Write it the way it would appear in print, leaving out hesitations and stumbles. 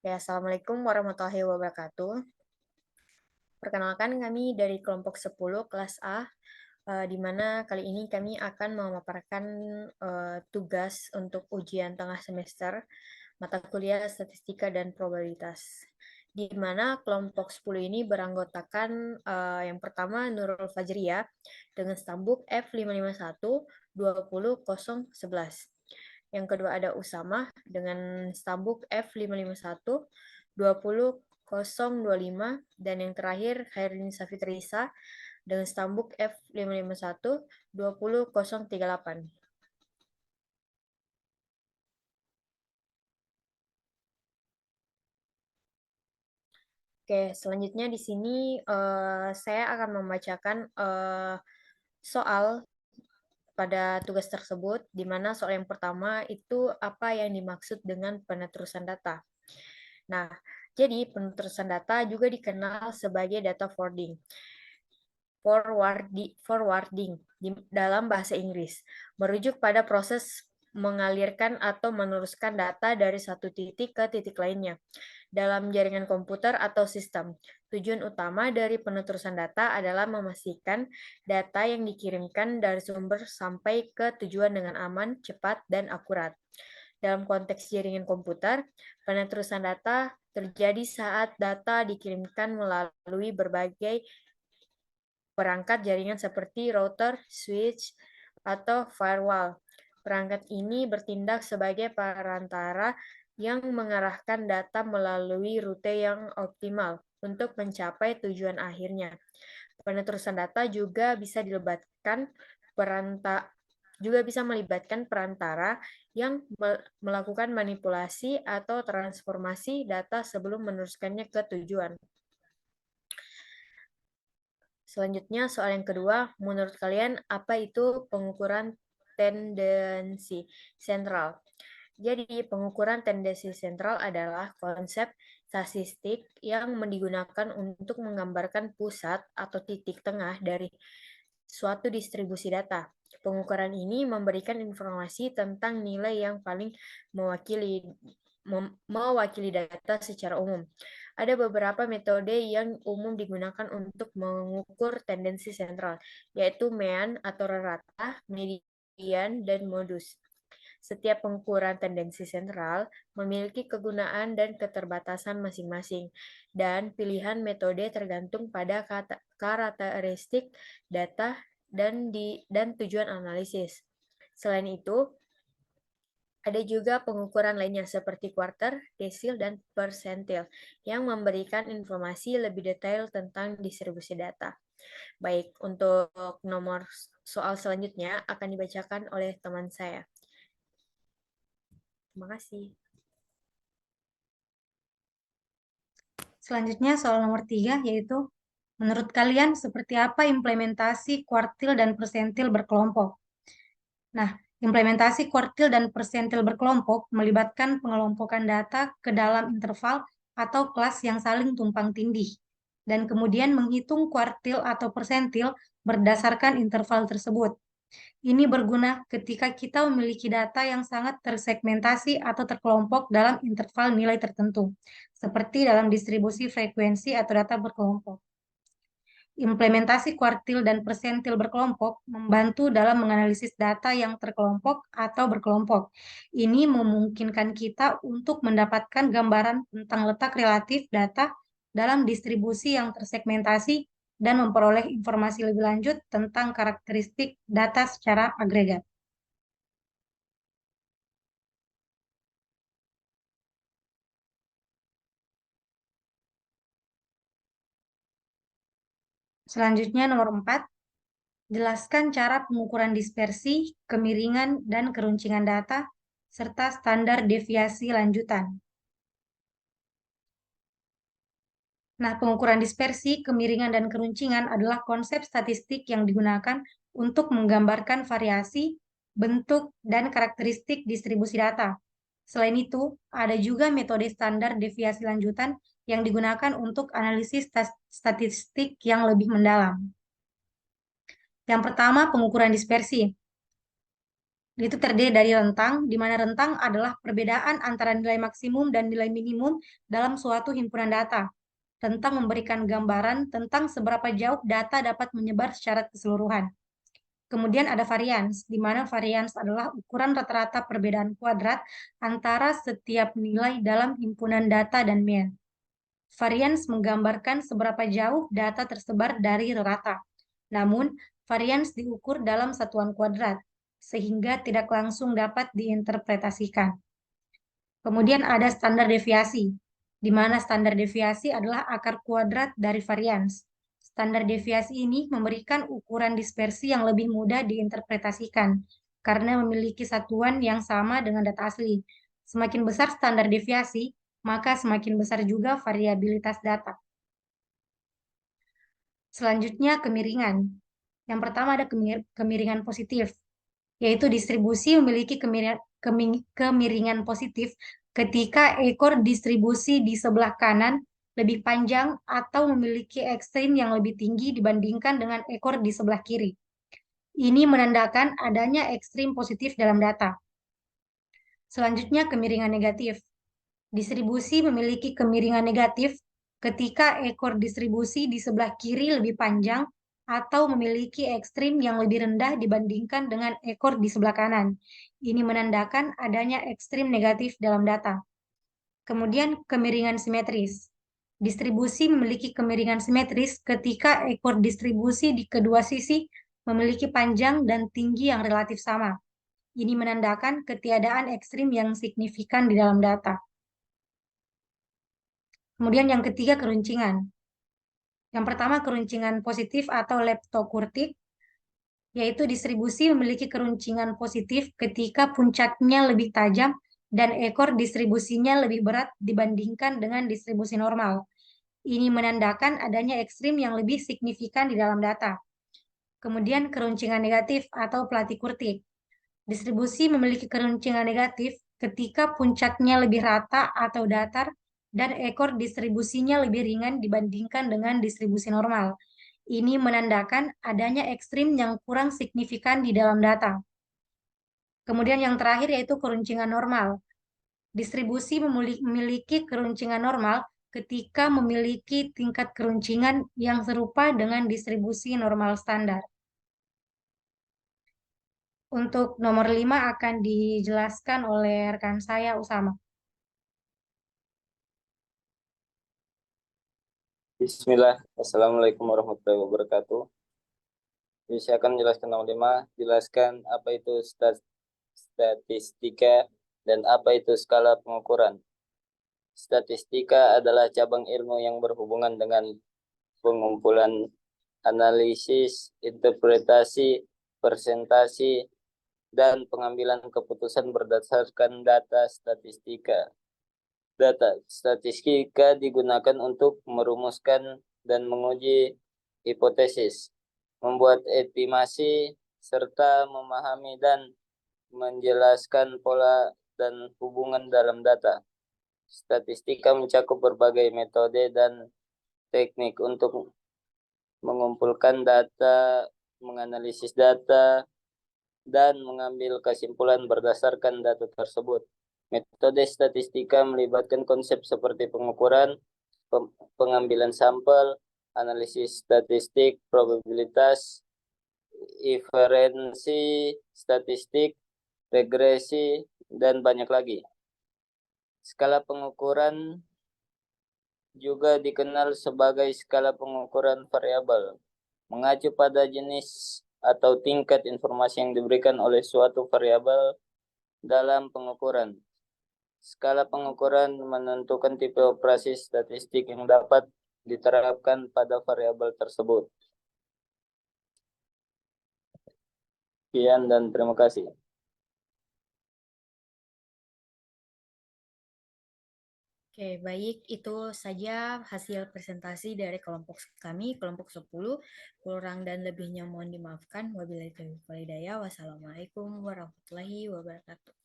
Ya, Assalamualaikum warahmatullahi wabarakatuh. Perkenalkan kami dari kelompok 10 kelas A, di mana kali ini kami akan memaparkan tugas untuk ujian tengah semester mata kuliah statistika dan probabilitas. Di mana kelompok 10 ini beranggotakan yang pertama Nurul Fajriya dengan stambuk F551 20011. Yang kedua ada Usama dengan stambuk F551 20025 dan yang terakhir Khairin Safitrisa dengan stambuk F551 20038. Oke, selanjutnya di sini saya akan membacakan soal pada tugas tersebut, di mana soal yang pertama itu apa yang dimaksud dengan penerusan data. Nah, jadi penerusan data juga dikenal sebagai data forwarding dalam bahasa Inggris, merujuk pada proses mengalirkan atau meneruskan data dari satu titik ke titik lainnya dalam jaringan komputer atau sistem. Tujuan utama dari penerusan data adalah memastikan data yang dikirimkan dari sumber sampai ke tujuan dengan aman, cepat, dan akurat. Dalam konteks jaringan komputer, penerusan data terjadi saat data dikirimkan melalui berbagai perangkat jaringan seperti router, switch, atau firewall. Perangkat ini bertindak sebagai perantara yang mengarahkan data melalui rute yang optimal untuk mencapai tujuan akhirnya. Penerusan data juga bisa melibatkan perantara yang melakukan manipulasi atau transformasi data sebelum meneruskannya ke tujuan. Selanjutnya, soal yang kedua, menurut kalian apa itu pengukuran tendensi sentral? Jadi, pengukuran tendensi sentral adalah konsep statistik yang digunakan untuk menggambarkan pusat atau titik tengah dari suatu distribusi data. Pengukuran ini memberikan informasi tentang nilai yang paling mewakili data secara umum. Ada beberapa metode yang umum digunakan untuk mengukur tendensi sentral, yaitu mean atau rata, median, dan modus. Setiap pengukuran tendensi sentral memiliki kegunaan dan keterbatasan masing-masing, dan pilihan metode tergantung pada karakteristik data dan tujuan analisis. Selain itu, ada juga pengukuran lainnya seperti quarter, desil, dan persentil yang memberikan informasi lebih detail tentang distribusi data. Baik, untuk nomor soal selanjutnya akan dibacakan oleh teman saya. Terima kasih. Selanjutnya soal nomor 3 yaitu menurut kalian seperti apa implementasi kuartil dan persentil berkelompok? Nah, implementasi kuartil dan persentil berkelompok melibatkan pengelompokan data ke dalam interval atau kelas yang saling tumpang tindih dan kemudian menghitung kuartil atau persentil berdasarkan interval tersebut. Ini berguna ketika kita memiliki data yang sangat tersegmentasi atau terkelompok dalam interval nilai tertentu, seperti dalam distribusi frekuensi atau data berkelompok. Implementasi kuartil dan persentil berkelompok membantu dalam menganalisis data yang terkelompok atau berkelompok. Ini memungkinkan kita untuk mendapatkan gambaran tentang letak relatif data dalam distribusi yang tersegmentasi dan memperoleh informasi lebih lanjut tentang karakteristik data secara agregat. Selanjutnya nomor 4, jelaskan cara pengukuran dispersi, kemiringan, dan keruncingan data, serta standar deviasi lanjutan. Nah, pengukuran dispersi, kemiringan, dan keruncingan adalah konsep statistik yang digunakan untuk menggambarkan variasi, bentuk, dan karakteristik distribusi data. Selain itu, ada juga metode standar deviasi lanjutan yang digunakan untuk analisis statistik yang lebih mendalam. Yang pertama, pengukuran dispersi. Itu terdiri dari rentang, di mana rentang adalah perbedaan antara nilai maksimum dan nilai minimum dalam suatu himpunan data. Rentang memberikan gambaran tentang seberapa jauh data dapat menyebar secara keseluruhan. Kemudian ada varians, di mana varians adalah ukuran rata-rata perbedaan kuadrat antara setiap nilai dalam himpunan data dan mean. Varians menggambarkan seberapa jauh data tersebar dari rata. Namun, varians diukur dalam satuan kuadrat, sehingga tidak langsung dapat diinterpretasikan. Kemudian ada standar deviasi, di mana standar deviasi adalah akar kuadrat dari varians. Standar deviasi ini memberikan ukuran dispersi yang lebih mudah diinterpretasikan, karena memiliki satuan yang sama dengan data asli. Semakin besar standar deviasi, maka semakin besar juga variabilitas data. Selanjutnya, kemiringan. Yang pertama ada kemiringan positif, yaitu distribusi memiliki kemiringan positif ketika ekor distribusi di sebelah kanan lebih panjang atau memiliki ekstrim yang lebih tinggi dibandingkan dengan ekor di sebelah kiri. Ini menandakan adanya ekstrim positif dalam data. Selanjutnya, kemiringan negatif. Distribusi memiliki kemiringan negatif ketika ekor distribusi di sebelah kiri lebih panjang atau memiliki ekstrim yang lebih rendah dibandingkan dengan ekor di sebelah kanan. Ini menandakan adanya ekstrim negatif dalam data. Kemudian kemiringan simetris. Distribusi memiliki kemiringan simetris ketika ekor distribusi di kedua sisi memiliki panjang dan tinggi yang relatif sama. Ini menandakan ketiadaan ekstrim yang signifikan di dalam data. Kemudian yang ketiga, keruncingan. Yang pertama, keruncingan positif atau leptokurtik, yaitu distribusi memiliki keruncingan positif ketika puncaknya lebih tajam dan ekor distribusinya lebih berat dibandingkan dengan distribusi normal. Ini menandakan adanya ekstrim yang lebih signifikan di dalam data. Kemudian keruncingan negatif atau platikurtik. Distribusi memiliki keruncingan negatif ketika puncaknya lebih rata atau datar dan ekor distribusinya lebih ringan dibandingkan dengan distribusi normal. Ini menandakan adanya ekstrim yang kurang signifikan di dalam data. Kemudian yang terakhir yaitu keruncingan normal. Distribusi memiliki keruncingan normal ketika memiliki tingkat keruncingan yang serupa dengan distribusi normal standar. Untuk nomor 5 akan dijelaskan oleh rekan saya, Usama. Bismillah. Assalamualaikum warahmatullahi wabarakatuh. Jadi saya akan menjelaskan nomor 5, jelaskan apa itu statistika dan apa itu skala pengukuran. Statistika adalah cabang ilmu yang berhubungan dengan pengumpulan, analisis, interpretasi, presentasi, dan pengambilan keputusan berdasarkan data statistika. Data statistika digunakan untuk merumuskan dan menguji hipotesis, membuat estimasi, serta memahami dan menjelaskan pola dan hubungan dalam data. Statistika mencakup berbagai metode dan teknik untuk mengumpulkan data, menganalisis data, dan mengambil kesimpulan berdasarkan data tersebut. Metode statistika melibatkan konsep seperti pengukuran, pengambilan sampel, analisis statistik, probabilitas, inferensi statistik, regresi, dan banyak lagi. Skala pengukuran juga dikenal sebagai skala pengukuran variabel, mengacu pada jenis atau tingkat informasi yang diberikan oleh suatu variabel dalam pengukuran. Skala pengukuran menentukan tipe operasi statistik yang dapat diterapkan pada variabel tersebut. Sekian dan terima kasih. Oke, baik. Itu saja hasil presentasi dari kelompok kami, kelompok 10. Kurang dan lebihnya mohon dimaafkan. Wabillahi taufiq wal hidayah. Wassalamualaikum warahmatullahi wabarakatuh.